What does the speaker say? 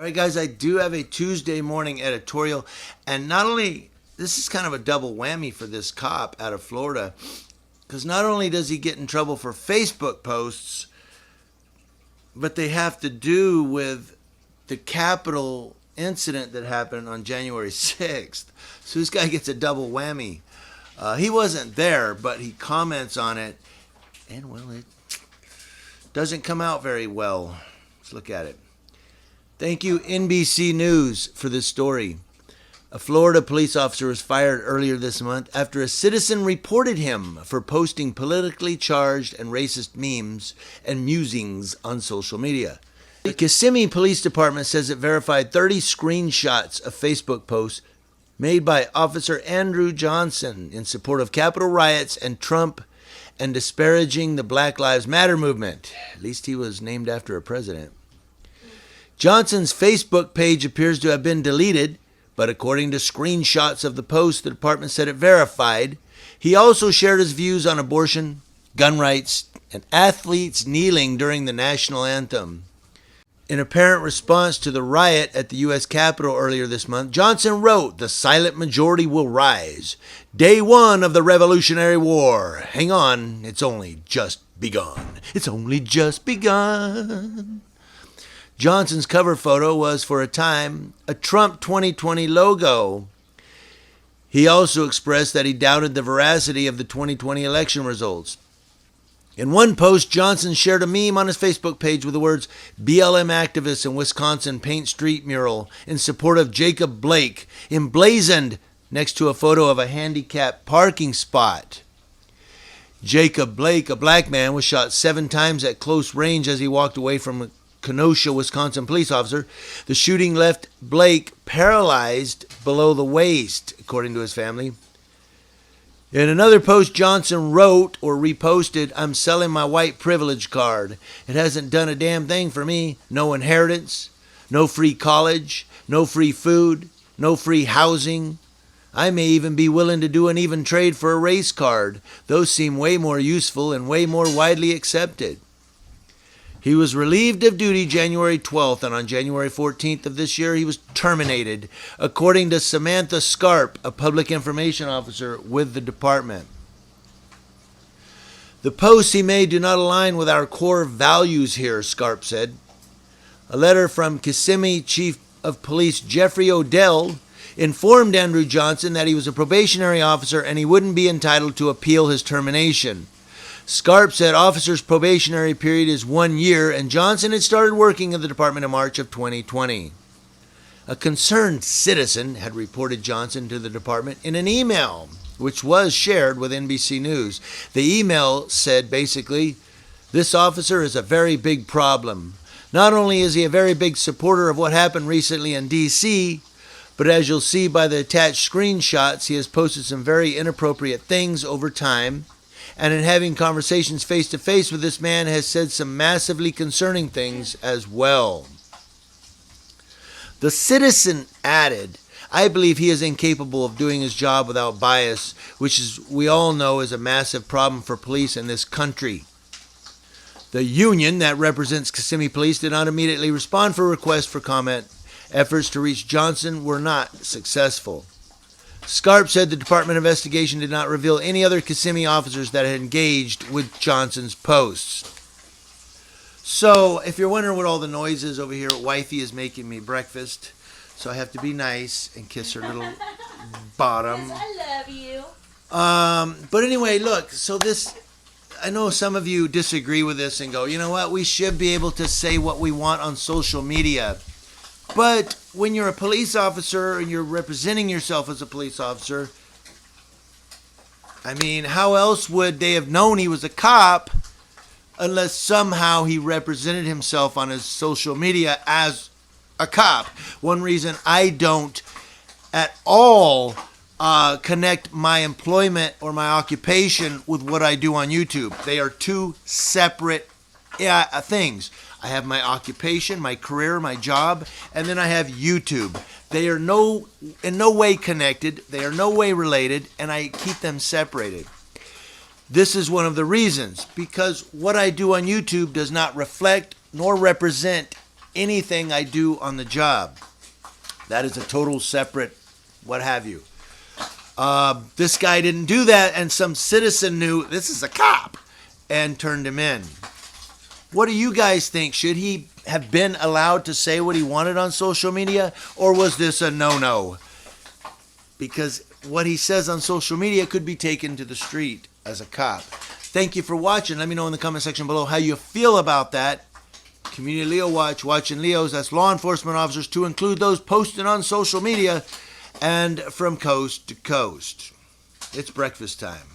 All right, guys, I do have a Tuesday morning editorial. And not only, this is kind of a double whammy for this cop out of Florida, because not only does he get in trouble for Facebook posts, but they have to do with the Capitol incident that happened on January 6th. So this guy gets a double whammy. He wasn't there, but he comments on it. And, well, it doesn't come out very well. Let's look at it. Thank you, NBC News, for this story. A Florida police officer was fired earlier this month after a citizen reported him for posting politically charged and racist memes and musings on social media. The Kissimmee Police Department says it verified 30 screenshots of Facebook posts made by Officer Andrew Johnson in support of Capitol riots and Trump and disparaging the Black Lives Matter movement. At least he was named after a president. Johnson's Facebook page appears to have been deleted, but according to screenshots of the post the department said it verified, he also shared his views on abortion, gun rights, and athletes kneeling during the national anthem. In apparent response to the riot at the U.S. Capitol earlier this month, Johnson wrote, "The silent majority will rise. Day one of the Revolutionary War. Hang on, it's only just begun. It's only just begun." Johnson's cover photo was, for a time, a Trump 2020 logo. He also expressed that he doubted the veracity of the 2020 election results. In one post, Johnson shared a meme on his Facebook page with the words, "BLM activists in Wisconsin paint street mural in support of Jacob Blake," emblazoned next to a photo of a handicapped parking spot. Jacob Blake, a black man, was shot 7 times at close range as he walked away from a Kenosha, Wisconsin police officer. The shooting left Blake paralyzed below the waist, according to his family. In another post, Johnson wrote or reposted, "I'm selling my white privilege card. It hasn't done a damn thing for me. No inheritance, no free college, no free food, no free housing. I may even be willing to do an even trade for a race card. Those seem way more useful and way more widely accepted." He was relieved of duty January 12th, and on January 14th of this year, he was terminated, according to Samantha Scarp, a public information officer with the department. "The posts he made do not align with our core values here," Scarp said. A letter from Kissimmee Chief of Police Jeffrey Odell informed Andrew Johnson that he was a probationary officer and he wouldn't be entitled to appeal his termination. Scarp said officer's probationary period is 1 year, and Johnson had started working in the department in March of 2020. A concerned citizen had reported Johnson to the department in an email, which was shared with NBC News. The email said basically, "This officer is a very big problem. Not only is he a very big supporter of what happened recently in D.C., but as you'll see by the attached screenshots, he has posted some very inappropriate things over time. And in having conversations face-to-face with this man has said some massively concerning things as well." The citizen added, "I believe he is incapable of doing his job without bias, which is, we all know, is a massive problem for police in this country." The union that represents Kissimmee Police did not immediately respond for requests for comment. Efforts to reach Johnson were not successful. Scarp said the department investigation did not reveal any other Kissimmee officers that had engaged with Johnson's posts. So, if you're wondering what all the noise is over here, wifey is making me breakfast, so I have to be nice and kiss her little bottom. Yes, I love you. But anyway, look, so this, I know some of you disagree with this and go, you know what, we should be able to say what we want on social media. But when you're a police officer and you're representing yourself as a police officer, I mean, how else would they have known he was a cop unless somehow he represented himself on his social media as a cop? One reason I don't at all connect my employment or my occupation with what I do on YouTube. They are two separate things. I have my occupation, my career, my job, and then I have YouTube. They are in no way connected. They are no way related, and I keep them separated. This is one of the reasons, because what I do on YouTube does not reflect nor represent anything I do on the job. That is a total separate what have you. This guy didn't do that, and some citizen knew this is a cop and turned him in. What do you guys think? Should he have been allowed to say what he wanted on social media, or was this a no-no? Because what he says on social media could be taken to the street as a cop. Thank you for watching. Let me know in the comment section below how you feel about that. Community Leo Watch, watching Leos, that's law enforcement officers, to include those posting on social media and from coast to coast. It's breakfast time.